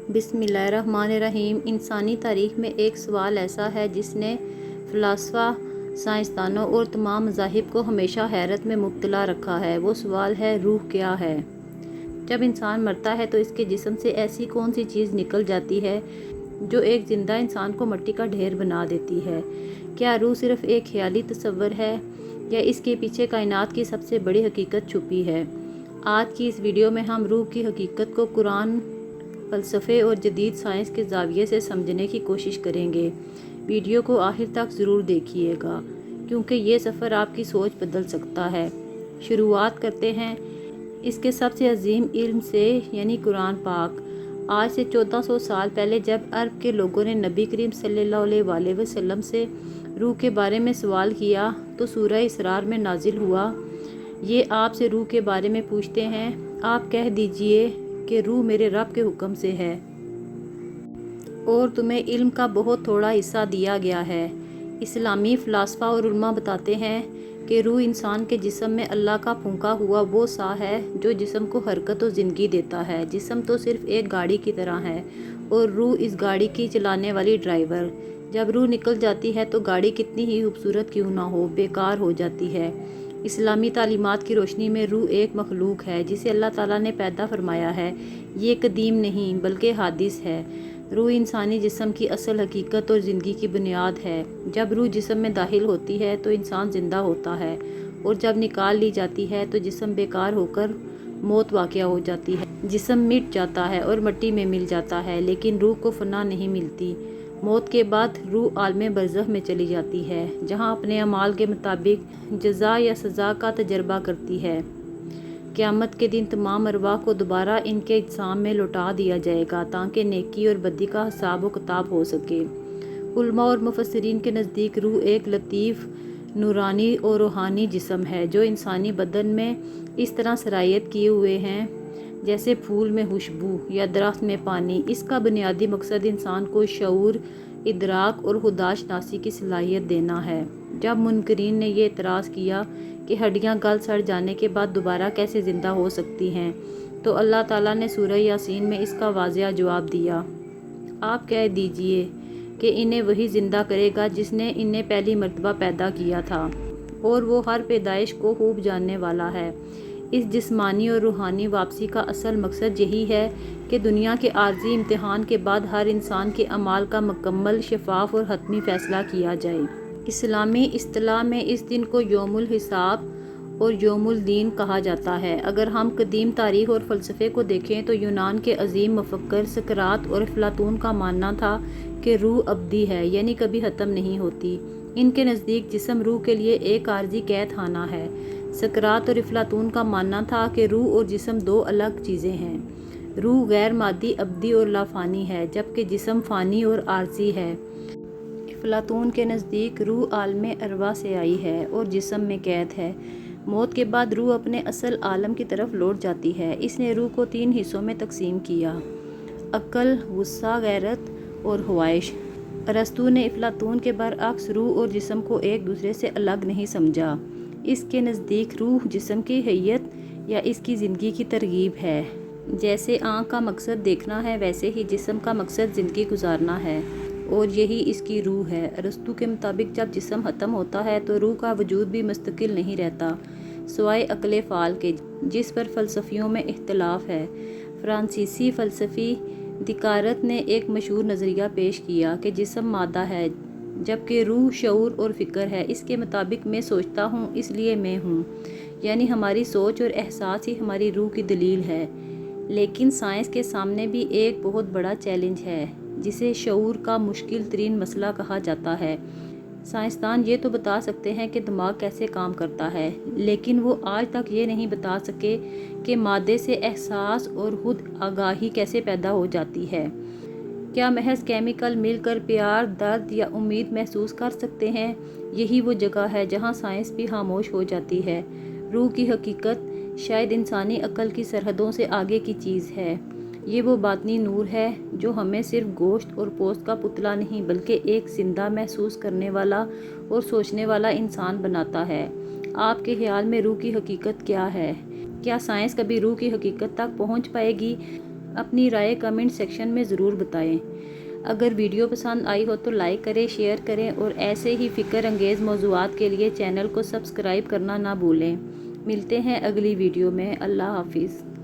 बिस्मिल्लाहिर्रहमानिर्रहीम। इंसानी तारीख़ में एक सवाल ऐसा है जिसने फ़लसफ़ा, साइंसदानों और तमाम मज़ाहिब को हमेशा हैरत में मुब्तला रखा है। वो सवाल है, रूह क्या है? जब इंसान मरता है तो इसके जिस्म से ऐसी कौन सी चीज़ निकल जाती है जो एक ज़िंदा इंसान को मिट्टी का ढेर बना देती है? क्या रूह सिर्फ़ एक ख़याली तस्वर है या इसके पीछे कायनात की सबसे बड़ी हकीकत छुपी है? आज की इस वीडियो में हम रूह की हकीकत को कुरान, फ़लसफ़े और जदीद साइंस के ज़ाविये से समझने की कोशिश करेंगे। वीडियो को आखिर तक ज़रूर देखिएगा क्योंकि ये सफ़र आपकी सोच बदल सकता है। शुरुआत करते हैं इसके सबसे अजीम इल्म से, यानी कुरान पाक। आज से 1400 साल पहले जब अरब के लोगों ने नबी करीम सल्लल्लाहु अलैहि वसल्लम से रूह के बारे में सवाल किया तो सूरह इसरार में नाजिल हुआ, ये आपसे रूह के बारे में पूछते हैं, आप कह दीजिए कि रूह मेरे रब के हुक्म से है और तुम्हें इल्म का बहुत थोड़ा हिस्सा दिया गया है। इस्लामी फ़लसफ़ा और उलमा बताते हैं कि रूह इंसान के जिस्म में अल्लाह का फूंका हुआ वो सा है जो जिस्म को हरकत और ज़िंदगी देता है। जिस्म तो सिर्फ़ एक गाड़ी की तरह है और रूह इस गाड़ी की चलाने वाली ड्राइवर। जब रूह निकल जाती है तो गाड़ी कितनी ही खूबसूरत क्यों ना हो, बेकार हो जाती है। इस्लामी तालीमात की रोशनी में रूह एक मखलूक है जिसे अल्लाह ताला ने पैदा फरमाया है। ये कदीम नहीं बल्कि हादिस है। रूह इंसानी जिस्म की असल हकीकत और ज़िंदगी की बुनियाद है। जब रूह जिस्म में दाखिल होती है तो इंसान ज़िंदा होता है और जब निकाल ली जाती है तो जिस्म बेकार होकर मौत वाक़या हो जाती है। जिस्म मिट जाता है और मिट्टी में मिल जाता है, लेकिन रूह को फना नहीं मिलती। मौत के बाद रूह आलम बरज़ख में चली जाती है जहाँ अपने अमाल के मुताबिक जज़ा या सज़ा का तजर्बा करती है। क़यामत के दिन तमाम अरवाह को दोबारा इनके इज्साम में लौटा दिया जाएगा ताकि नेकी और बदी का हिसाब व किताब हो सके। उलमा और मुफस्सिरीन के नज़दीक रूह एक लतीफ़, नूरानी और रूहानी जिस्म है जो इंसानी बदन में इस तरह सरायत किए हुए हैं जैसे फूल में खुशबू या दरख्त में पानी। इसका बुनियादी मकसद इंसान को शऊर, इदराक और खुदाशनासी की सलाहियत देना है। जब मुनकरीन ने यह एतराज़ किया कि हड्डियाँ गल सड़ जाने के बाद दोबारा कैसे ज़िंदा हो सकती हैं, तो अल्लाह ताला ने सूरह यासीन में इसका वाज़िह जवाब दिया, आप कह दीजिए कि इन्हें वही ज़िंदा करेगा जिसने इन्हें पहली मर्तबा पैदा किया था और वो हर पैदाइश को खूब जानने वाला है। इस जिस्मानी और रूहानी वापसी का असल मकसद यही है कि दुनिया के आर्जी इम्तिहान के बाद हर इंसान के अमाल का मुकम्मल, शफाफ और हतमी फ़ैसला किया जाए। इस्लामी इस्तिलाह में इस दिन को यौमुल हिसाब और यौमुल दीन कहा जाता है। अगर हम कदीम तारीख़ और फ़लसफ़े को देखें तो यूनान के अजीम मुफ़क्किर सकरात और अफ़लातून का मानना था कि रूह अबदी है, यानी कभी ख़त्म नहीं होती। इनके नज़दीक जिस्म रूह के लिए एक आर्जी कैद खाना है। सकरात और अफ़लातून का मानना था कि रूह और जिस्म दो अलग चीज़ें हैं। रूह गैर मादी, अबदी और लाफ़ानी है, जबकि जिस्म फ़ानी और आर्जी है। अफ़लातून के नज़दीक रूह आलम अरवा से आई है और जिस्म में कैद है। मौत के बाद रूह अपने असल आलम की तरफ लौट जाती है। इसने रूह को 3 हिस्सों में तकसीम किया, अक्ल, गुस्सा, गैरत और ख्वाहिश। अरस्तू ने अफ़लातून के बरअक्स रूह और जिस्म को एक दूसरे से अलग नहीं समझा। इसके नज़दीक रूह जिस्म की हैयत या इसकी ज़िंदगी की तरगीब है। जैसे आँख का मकसद देखना है, वैसे ही जिस्म का मकसद ज़िंदगी गुजारना है और यही इसकी रूह है। अरस्तू के मुताबिक जब जिस्म ख़त्म होता है तो रूह का वजूद भी मुस्तकिल नहीं रहता, सिवाय अक्ल फ़ाल के, जिस पर फ़लसफ़ियों में इख्तिलाफ़ है। फ़्रांसीसी फ़लसफ़ी दिकारत ने एक मशहूर नज़रिया पेश किया कि जिस्म मादा है जबकि रूह शऊर और फ़िक्र है। इसके मुताबिक मैं सोचता हूँ इसलिए मैं हूँ, यानी हमारी सोच और एहसास ही हमारी रूह की दलील है। लेकिन साइंस के सामने भी एक बहुत बड़ा चैलेंज है जिसे शऊर का मुश्किल तरीन मसला कहा जाता है। साइंसदान ये तो बता सकते हैं कि दिमाग कैसे काम करता है, लेकिन वो आज तक ये नहीं बता सके कि मादे से एहसास और खुद आगाही कैसे पैदा हो जाती है। क्या महज केमिकल मिलकर प्यार, दर्द या उम्मीद महसूस कर सकते हैं? यही वो जगह है जहाँ साइंस भी खामोश हो जाती है। रूह की हकीकत शायद इंसानी अक्ल की सरहदों से आगे की चीज़ है। ये वो बातनी नूर है जो हमें सिर्फ गोश्त और पोस्त का पुतला नहीं बल्कि एक जिंदा, महसूस करने वाला और सोचने वाला इंसान बनाता है। आपके ख्याल में रूह की हकीकत क्या है? क्या साइंस कभी रूह की हकीकत तक पहुंच पाएगी? اپنی رائے کمنٹ سیکشن میں ضرور بتائیں۔ اگر ویڈیو پسند آئی ہو تو لائک کریں، شیئر کریں اور ایسے ہی فکر انگیز موضوعات کے لیے چینل کو سبسکرائب کرنا نہ بھولیں۔ ملتے ہیں اگلی ویڈیو میں۔ اللہ حافظ۔